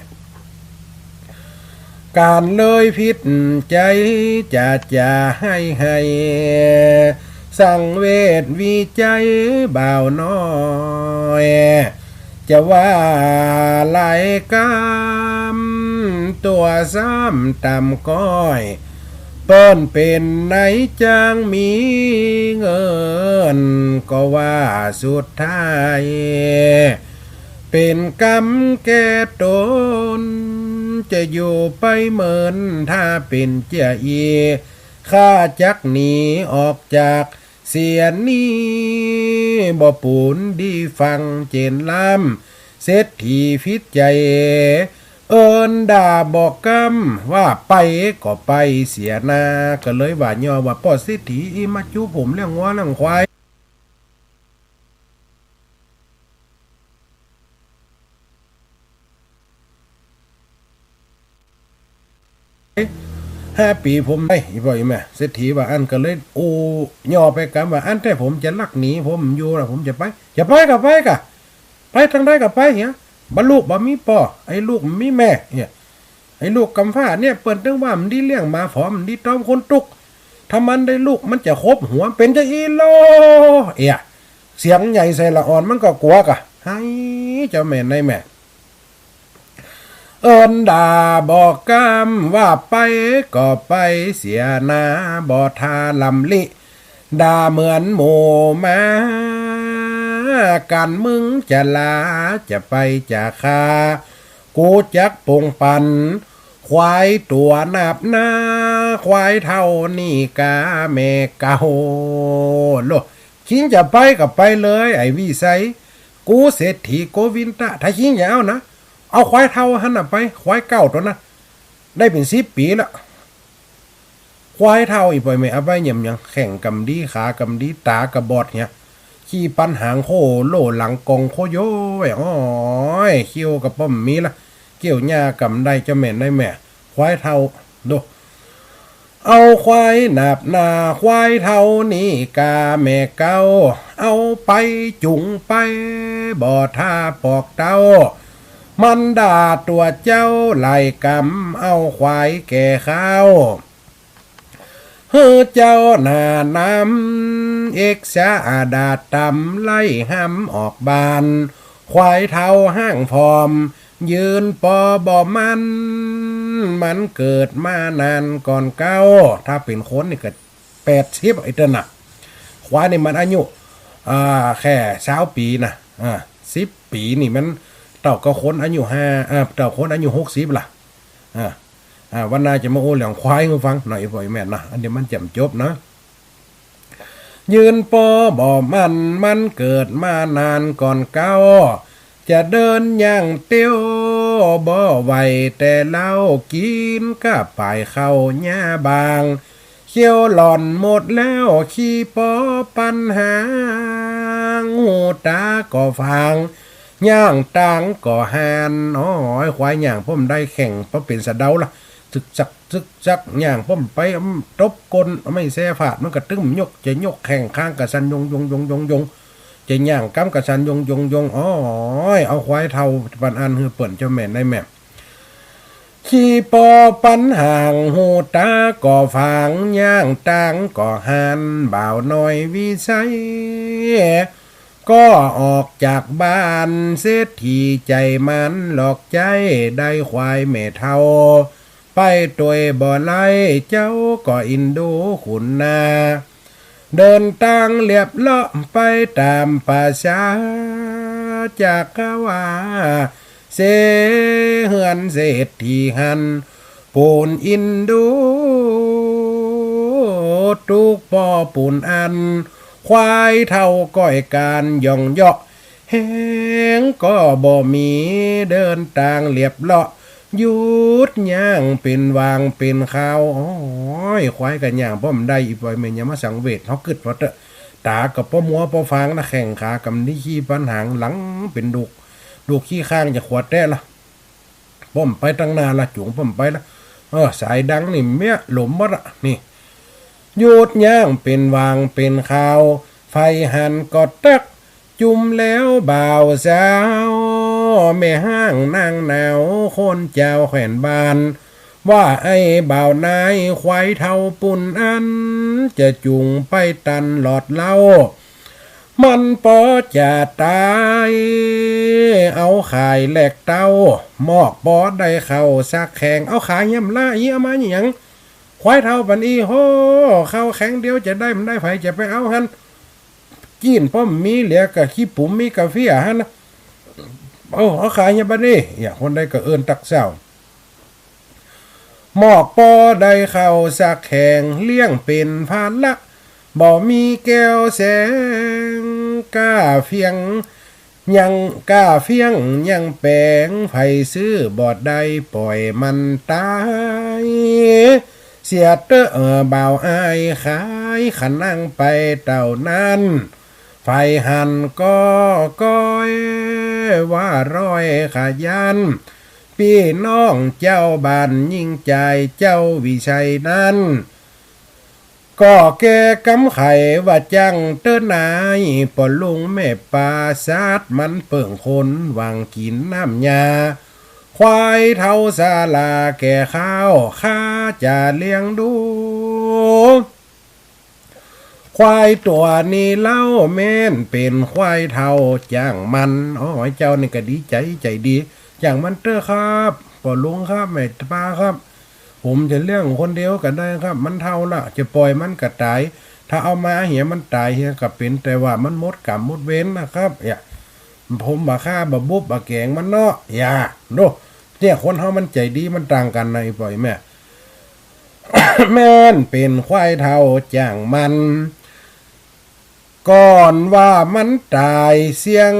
การเลยพิษใจจะให้สังเวชวิจัยบ่าวน้อย จะว่าหลายกำตัวซ้ำต่ำก้อยเปิ้นเป็นไหนจังมีเงินก็ว่าสุดท้ายเป็นกรรมแก่ตนจะอยู่ไปเหมือนถ้าเป็นเจ้าอีข้าจักหนีออกจากเสียนี้บ่ปูนดีฟังเจนล้ำเศรษฐีฟิตใจเอินด่าบอกกำว่าไปก็ไปเสียนาก็เลยว่าย่อว่าป้อเศรษฐีอีมาจูผมเรื่องวัวเรื่องควาย5 ปีผมได้อีบ่อยแม่เศรษฐีว่าอันก็เลยโอ้ย่อไปกำว่าอันแต่ผมจะลักหนีผมอยู่แล้วผมจะไปก็ไปกะไปทางใดก็ไปเหี้ยบ่ลูกบ่มีพ่อไอ้ลูกมีแม่เนี่ยไอ้ลูกกำฟ้าเนี่ยเปิ้นตึงว่ามันดีเลี้ยงมาฝอมมันดีต้อมคนตุกถ้ามันได้ลูกมันจะคบหัวเป็นจะอีโลเสียงใหญ่ใส่ละอ่อนมันก็กลัวกะให้เจ้าแม่ในแม่เอินด่าบอกกำว่าไปก็ไปเสียนาบ่ทาลำลิด่าเหมือนหมูมากันมึงจะลาจะไปจะคากูจักปงปันควายตัวนับหน้าควายเท่านี่กาแม่เก่าโลคิงจะไปก็ไปเลยไอ้วิสัยกูเศรษฐีโกวินตะถ้าคิงอย่าเอานะเอาควายเท่าหันน่ะไปควายเก่าตัวนั้นได้เป็น10 ปีแล้วควายเท่าอีกไปไม่เอาไปหย่ำยังแข่งกำดีขากำดีตากระบอดเนี่ยขี้ปันหางโคโลหลังกองโคโยไว้อ้อยเขี้ยวกับป้อมมีละเกี่ยวหญ้ากำได้เจ้าแม่ได้แม่ควายเท่าดูเอาควายหนาบหน้าควายเท่านี่กาแม่เก่าเอาไปจุงไปบ่อท่าปอกเต้ามันด่าตัวเจ้าไล่กำเอาควายแก่ข้าวเฮ้อเจ้าหน้านำเอกษาดาตำไล่ห้ำออกบานควายเท่าห้างพร้อมยืนปอบ่มันเกิดมานานก่อนเก้าถ้าเป็นคนนี่เกิด80ไอ้เต้นน่ะควายนี่มันอายุแค่20 ปีนะ10 ปีนี่มันเต่าก็คนอายุเต่าคนอายุ60ล่ะวันหน้าจะมาโอ้เหลืองควายให้ฟังหน่อยบ่อยแม่นะอันเดี๋ยวมันจำจบนะยืนปอบ่มันเกิดมานานก่อนเก้าจะเดินย่างเตี้ยวบ่ไหวแต่เล่ากินก็ไปเข้าหญ้าบางเขี้ยวหล่อนหมดแล้วขี้ปอปัญหาหูตาก็ฟังย่างต่างก็หานควายย่างพ่มได้แข่งเพราะเป็นสะเดาล่ะซึกจักย่างพ่มไปตบกลไม่แซ่ฝาดมันก็ตึ้มยกจะยกแข่งข้างกับสันยงจะย่างก้ำกับสันยงเอาควายเท่าปันอันคือเปิ่นเจ้าแม่ในแม่ขี้ปอปันห่างหูตาก่อฟางย่างต่างก่อหันบ่าวน้อยวิสัยก็ออกจากบ้านเศรษฐีใจมันหลอกใจได้ควายแม่เท่าไปตัวบ่ไล่เจ้าก็อินดูขุนนาเดินทางเรียบเลาะไปตามป่าช้าจากกว่าเสเฮือนเศรษฐีหันปูนอินดูทุกพ่อปูนอันควายเท่าก้อยการย่องเยาะแหงก็บ่มีเดินทางเรียบเลาะหยุดย่างเป็นวางเป็นข้าวควายกันย่างพ่อมได้อีกไว้เมียมาสังเวชเขากึดเพราะเตอะตากับพ่อมัวพ่อฟางนะแข่งขากำนี่ขี้ปันหางหลังเป็นดูขี้ข้างจะขวดแต้ละพ่อมไปตั้งนานละจุงพ่อมไปละสายดังนี่เมียหลมมัดนี่หยุดย่างเป็นวางเป็นข้าวไฟหันก็ตักจุ่มแล้วบ่าวสาวแม่ห้างนางหนาวคนเจ้าแขวนบานว่าไอ้บ่าวนายควายเท่าปุ่นอันจะจุงไปตันหลอดเล่า มันปอจะตายเอาขายแหลกเต้าหมอกปอได้เข้าซักแข็งเอาขายย่ำละเยี่ยมาอย่างควายเท่าปันอีโหเข้าแข็งเดียวจะได้มันได้ไผจะไปเอาหันกินป้อมมีเหลือกับขี้ปุ๋มมีกาแฟหันนะเอาขายย่ำบันนี่อย่าคนใดก็เอินตักเศร้าหมอกปอได้เข้าซักแข็งเลี้ยงเป็นพันละบ่มีแก้วแสงก้าเฟียงยังก้าเฟียงยังแปลงไผซื้อบอดได้ปล่อยมันตายเสียเตอบ่าวอายขายขันนั่งไปเต่านั้นไฟหันก็ก้อยว่าร้อยขยันพี่น้องเจ้าบ้านยิ่งใจเจ้าวิชัยนั้นก็แกกำไข่ว่าจังเต้นนายปอลุงแม่ปลาซาดมันเปิ่งคนวางกินน้ำยาควายเท่าซาลาแก่ข้าวข้าจะเลี้ยงดูควายตัวนี้เล่าแม่นเป็นควายเท่าจ้างมันเจ้านี่ก็ดีใจดีจ้างมันเต้อครับปอลุงครับแม่ปลาครับผมจะเลี้ยงคนเดียวกันได้ครับมันเท่าละจะปล่อยมันกระตายถ้าเอามาเหียมันตายเหียกับเป็นแต่ว่ามันมดกรรมมดเว้นนะครับผมบ่ฆ่าบ่บุบบ่แกงมันเนาะดูเนี่ยคนเฮามันใจดีมันต่างกันในปล่อยแม่ แม่นเป็นควายเท่าจ้างมันก่อนว่ามันตายเสียง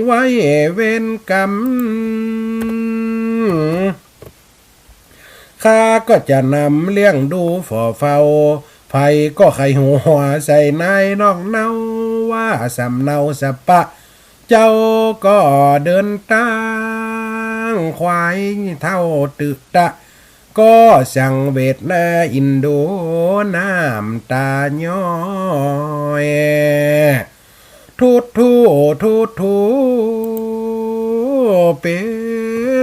ไว้เว้นกรรมข้าก็จะนำเลี้ยงดูฝ่อเฝ้าไผก็ไขหัวใส่นายน้องเนาว่าสำเนาสะปะเจ้าก็เดินตั้งควายเท่าตึกตะก็สั่งเวทนาอินโดน้ำตาย้อยทุดทูเป็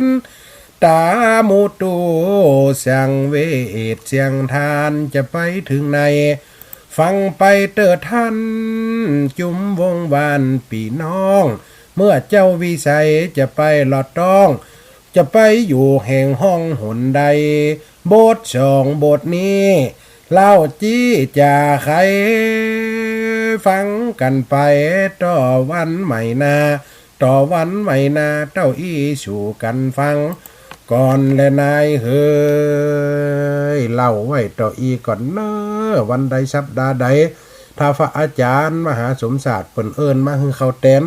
นตามูตูเสียงเวทเสียงทานจะไปถึงไหนฟังไปเติดท่านจุมวงวานปีน้องเมื่อเจ้าวิสัยจะไปหลอดต้องจะไปอยู่แห่งห้องหนใดบทสองบทนี้เล่าจี้จ่าใครฟังกันไปต่อวันใหม่นาต่อวันใหม่นาเต้าอี้สู่กันฟังก่อนและนายเฮ้ยเล่าไว้ต่ออีก่อนเนอวันใดสัปดาห์ใดถ้าพระอาจารย์มหาสมศาสตร์เปิ่นเอิญมาคือเขาแตน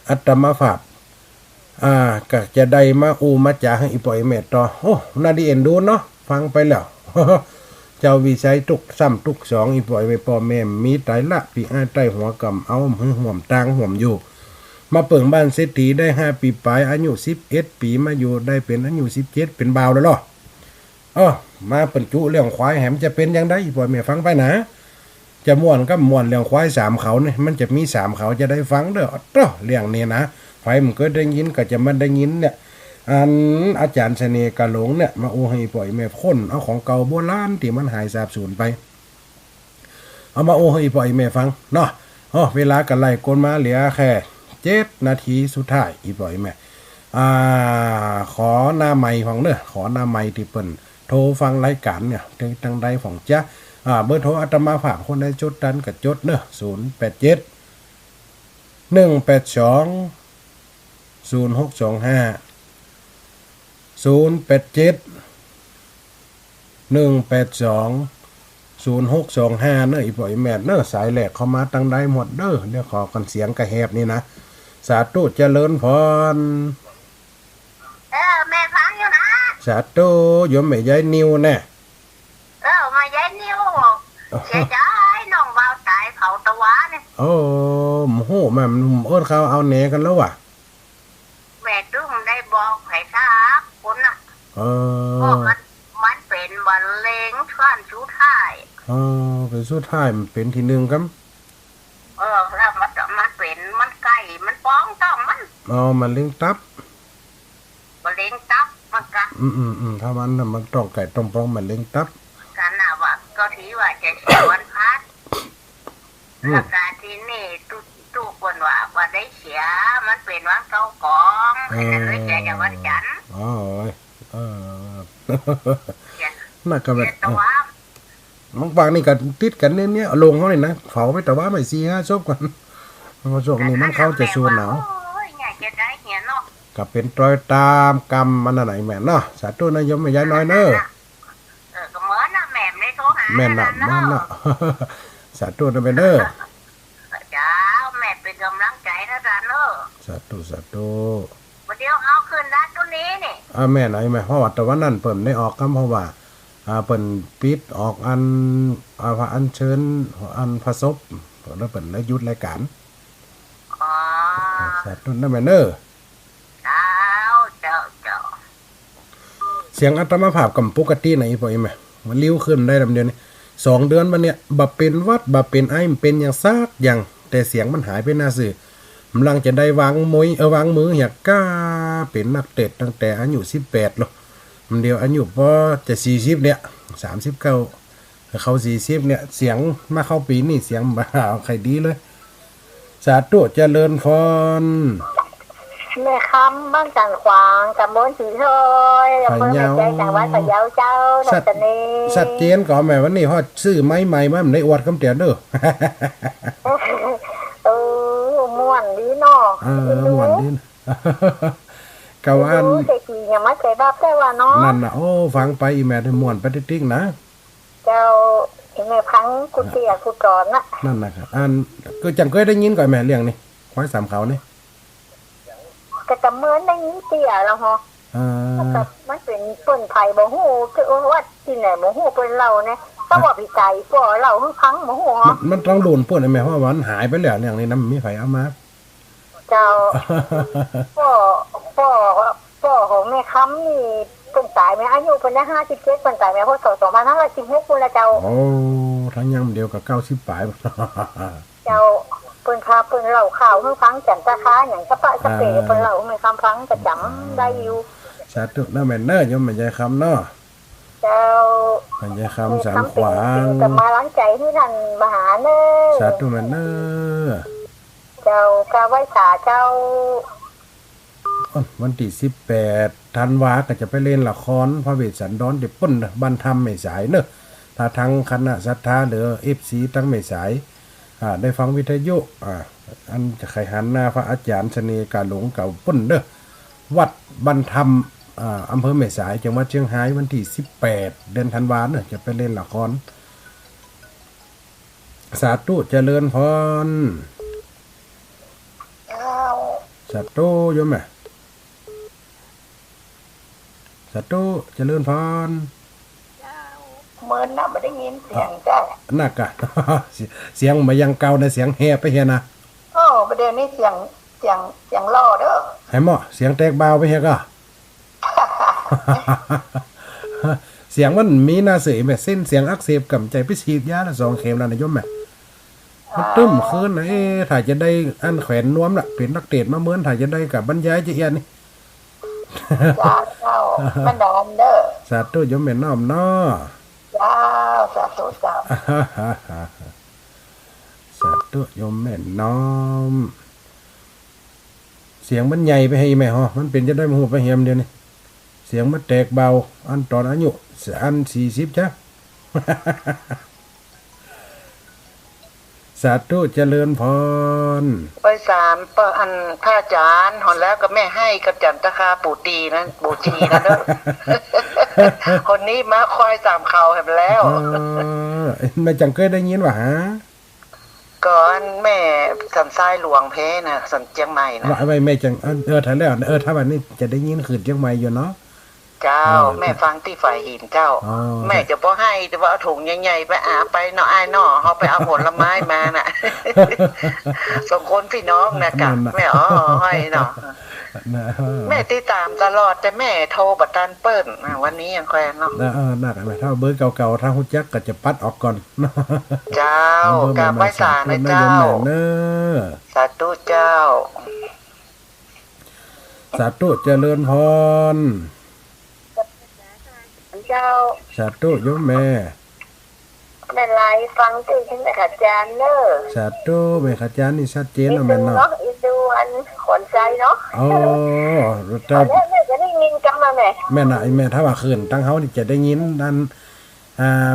อัตมาภาพก็จะได้มามาจาให้อีปล่อยแม่ต่อโอ้น่าดีเอ็นดูเนาะฟังไปแล้ว เจ้าวิสัยตุกซ้ำตุกสองอีปล่อยไปพ่อแม่มีไตละปีอ้ายใต้หัวกำเอาห่วมตางห่วมอยู่มาเปิ่งบ้านเศรษฐีได้5 ปีปลายอายุ11 ปีมาอยู่ได้เป็นอายุ17เป็นบ่าวแล้วหรอมาเปิ่นจุเรื่องควายแหมจะเป็นยังไงอีปล่อยแม่ฟังไปนะจะม่วนก็ม่วนเรื่องควาย3เขาเนี่ยมันจะมี3เขาจะได้ฟังเด้อเรื่องนี้นะไฟมันก็ได้ยินก็จะมันได้ยินเนี่ยอาจารย์เสน่ห์กะหลงเนี่ยมาให้ปล่อยแม่ค้นเอาของเก่าโบราณที่มันหายสาบสูญไปเอามาให้ปล่อยแม่ฟังเนาะเวลากันไล่กลมาเหลือแค่7 นาทีสุดท้ายอีปล่อยแม่ขอหน้าใหม่ของเด้อขอหน้าใหม่ที่เปิ้นโทรฟังรายการเนี่ยทางใดของจ้าเบอร์โทรอาตมาฝากคนได้จดดันกับจดเนอะ087 182 0625 087 182 0625เนอะอีปล่อยแม่เนอะสายแหลกเข้ามาตั้งได้หมดเด้อเดี๋ยวขอกันเสียงกระแหบนี่นะสาธุเจริญพรแม่ฟังอยู่นะสาธุโยมแม่ยายนิวแน่มายายนิวเสียใจน้องเบาตายเผาตะวะเนี่ยโหแม่มันเอิ้นเขาเอาแหนกันแล้วว่ะแม่ตุ้มได้บอกไผ่ทราบคนน่ะบอกมันเป็นบรรเลงขั้นสุดท้ายเป็นสุดท้ายมันเป็นที่1ครับแล้วมันเป็นมันไก่มันป้องต้องมันเลี้ยงตับมันเลี้ยงตับมันกะถ้ามันต้องไก่ต้องป้องมันเลี้ยงตับกันน่ะว่าก็ถือว่าจะสวนพัดแล้วการที่นี่ตุ ตุคนว่าได้เสียมันเป็นวันเก้ากองเลยเสียจากวันจันทร์อ๋อน่าก็แบบบางบางนี่ก็ติดกันเนี่ยลงเขาเนี่ยนะเผาไปแต่ว่าไม่4-5 ศพกันเพราะช่วงนี้มันเข้าจะชวนหนาวก็เป็นรอยตามกรรมมันอะไรแม่เนาะสาธุนายมไม่ย้ายน้อยเนอะก็เหมือนน่ะแม่ไม่โทรหาแม่น่ะสาธุนะแม่เนอะจ้าแม่เป็นกำลังใจนะจ๊ะเนอะสาธุวันเดียวเอาคืนได้ตัวนี้นี่แม่ไหนแม่เพราะว่าแต่ว่านั่นเปิ่นได้ออกคำเพราะว่าเปิ่นปิดออกอันพระอัญเชิญอันพระศพแล้วเปิ่นได้หยุดรายการสาธุนะแม่เนอะเจ้าเสียงอัตมาภาพกับปกติไหนพ่อแม่มันลิ้วขึ้นได้ลำเดียวนี่2 เดือนมาเนี่ยบ่เป็นวัดบ่เป็นไอมันเป็นอย่างซากอย่างแต่เสียงมันหายไปหน้าสื่อกำลังจะได้วางมืออยากกล้าเป็นนักเตะตั้งแต่อายุ18หรอกมันเดียวอายุพอจะ40เนี่ย39เขา40เนี่ยเสียงมาเข้าปีนี่เสียงบ่เอาใครดีเลยสาธุเจริญพรแม่คำบ้านจันขวางตำบลสีทอยอำเภอแม่ใจจังหวัดพะเยาเจ้านัตนีสัตว์เจนก่อนแม่วันนี้ฮอดซื้อไม้ใหม่มาได้อวดคำเตียนเด้อม่วนดีเนาะม่วนดีกะว่าอันเด็กยังไม่เคยบับได้ว่าเนาะนั่นน่ะโอ้ฟังไปอีแม่ได้ม่วนไปติ๊กๆนะเจ้าแม่พังกุเตียกุจรน่ะนั่นน่ะครับอันก็จังเคยได้ยินก่อนแม่เรื่องนี่ควาย3 เขานี่ก็จะเหมือนในนี้เตี้ยแล้วฮะมันเป็นต้นไผ่บ่ฮู้คือว่าที่ไหนบ่ฮู้เป็นเราเนี่ยต้องบอกพี่ไก่ป่อเราคือพังบ่ฮู้มันต้องโดนป่นแม่เพราะว่ามันหายไปแล้วอย่างนี้นำมีไผเอามาเจ้าป่อของแม่ค้ำนี่เพิ่นตายแม่อายุเพิ่นได้57เพิ่นตายแม่พศ2516พุ่นละเจ้าโอ้ทั้งยังเดียวกับ90ปลายเจ้าเปิ้นพาเปิ้นเล่าข่าวให้ฟังจันตะค้าหยังสะปะสะเปเปิ้นเล่าให้ฟังก็จำได้อยู่สาธุนะแม่เน้อยมแม่ยายคำเนาะเจ้าแม่ยายคำสันขวางจะมาล้างใจให้ท่านมหาเน้อสาธุแม่เน้อเจ้ากาไว้สาเจ้าวันที่18 ธันวาก็จะไปเล่นละครพระเวสสันดรที่ป้นบ้านธรรมไม่สายเนอะถ้าทางคณะศรัทธาหรือ FC ตั้งไม่สายได้ฟังวิทยุอันจะไขหันหน้าพระอาจารย์เสน่ห์กาหลงเก่าปุ้นเด้อวัดบรรธรรมอำเภอแม่สายจังหวัดเชียงรายวันที่18 เดือนธันวาคมเนี่ยจะไปเล่นละครสาธุเจริญพรสาธุโยมแม่สาธุเจริญพรเมินนะไม่ได้ยินเสียงจ้านักอะเสียงมายังเก่าในเสียงแห่ไปเฮียนะประเดี๋ยวนี้เสียงล่อเด้อให้หม้อเสียงแตกเบาไปเฮียก็ เสียงมันมีหน้าเสียแบบเส้นเสียงอักเสบกับใจไปฉีดยาละ2 เข็มแล้วนะโยมแม่มันตึ้มคืนนะถ้าจะได้อันแขวนนวมน่ะเป็นนักเตะมาเหมือนถ้าจะได้กับบรรยายจะเอียนนี่จ้าเจ้ามันดอมเด้อสาธุโยมแม่น้อมน้อจ้าสาธุเจ้าสาธุโยมแม่น้อมเสียงมันใหญ่ไปให้แม่ฮะมันเป็นจะได้มาหูไปเฮียมเดียวนี่เสียงมันแตกเบาอันตอนอายุอัน40จ้ะสาธุเจริญพรไป3ปอันพระอาจารย์หอนแล้วก็แม่ให้กับจันตะคาปู่ตีนะปู่จีนะเด้อคนนี้มาคอย3 เขาให้แล้วแม่จังเคยได้ยินว่าฮะก่อนแม่สันทรายหลวงเพน่ะสันเจียงใหม่นะว่าแม่จังถ้าแล้วถ้าวันนี้จะได้ยินขึ้นเจียงใหม่อยู่เนาะเจ้าแม่ฟังที่ฝ่ายหินเจ้าแม่จะบ่ให้แต่ว่าเอาถุงใหญ่ๆไปไปเนาะอ้ายเนาะเฮาไปเอาผลไม้มาน่ะ2 คนพี่น้องนะกะแม่ให้เนาะแม่ติดตามตลอดแต่แม่โทรบ่ทันเปิ้นวันนี้ยังแควนเนาะน่าแม่ถ้าเบอร์เก่าๆถ้าฮู้จักก็จะปัดออกก่อนเจ้ากราบไหว้ศาลนะเจ้าสาธุเจ้าสาธุเจริญพรเจ้าสาธุโยมแม่ แม่ไลฟังตื่นขึ้นแต่ขัดจานเนอะสาธุแม่ขาจารย์นี่ชัดเจน อี เนาะ ดู แม่เนาะ เนาะอีดูอันขนใจเนาะอ๋อ ต ถ้า อนแรกแม่จะได้ยินกันมาแม่ แม่น่ะไอ้แม่ถ้าว่าคืนตั้งเฮานี่จะได้ยินดัน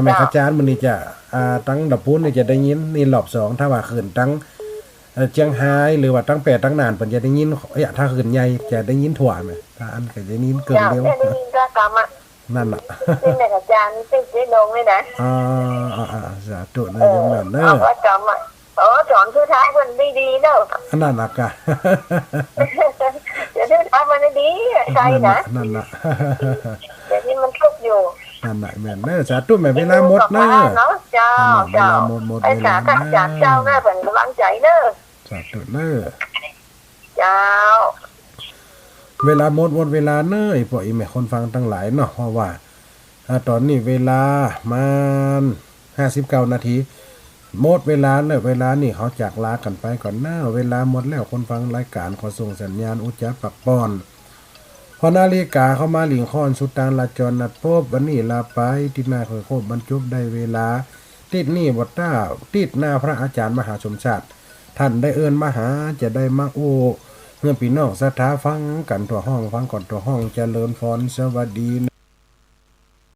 แม่ขาจารย์มื้อนี้จะตั้งดับพูนนี่จะได้ยินนี่รอบสองถ้าว่าคืนตั้งเจียงไฮ้หรือว่าตั้งแปดตั้งนานเพิ่นจะได้ยินถ้าคืนใหญ่จะได้ยินถั่วแม่ถ้าอันก็จะได้ยินเกินเดียว แม่ได้ยินก็กรรมอ่ะ นั่นน่ะ เป็นแต่ขัดจานเป็นเจ๊ดงเลยนะ สาธุเด้อโยมแม่เด้อ ว่ากรรมอ่ะสอนคือท้ายมันดีๆเนอะ อันนั้นน่ะกะ เดี๋ยวท้ายมันดีใช่นะ นั่นน่ะ เดี๋ยวนี้มันทุกอยู่ นั่นน่ะแม่นเด้อสาธุแม่เวลาหมดเด้อ เนาะเจ้าไอ้ขาขัดจานเจ้าแม่เป็นกำลังใจเนอะ สาธุเด้อ เจ้า เวลาหมดเวลาเน้อพวกอีแม่คนฟังทั้งหลายเนาะเพราะว่าตอนนี้เวลามัน59 นาทีหมดเวลาแล้วเวลานี่เขาจากลากันไปก่อนเน้อเวลาหมดแล้วคนฟังรายการขอส่งสัญญาณอุจจาปักปอนพอนาฬิกาเข้ามาหลิงคอนสุดตานลาจรนัดพบวันนี้ลาไปที่นาคอยโคบบรรจุได้เวลาติดนี่บทต้าติดหน้าพระอาจารย์มหาชมชาติท่านได้เอิ้นมาหาจะได้มาโอเมื่อพี่น้องศรัทธาฟังกันตัวห้องฟังก่อนตัวห้องเจริญพรสวัสดี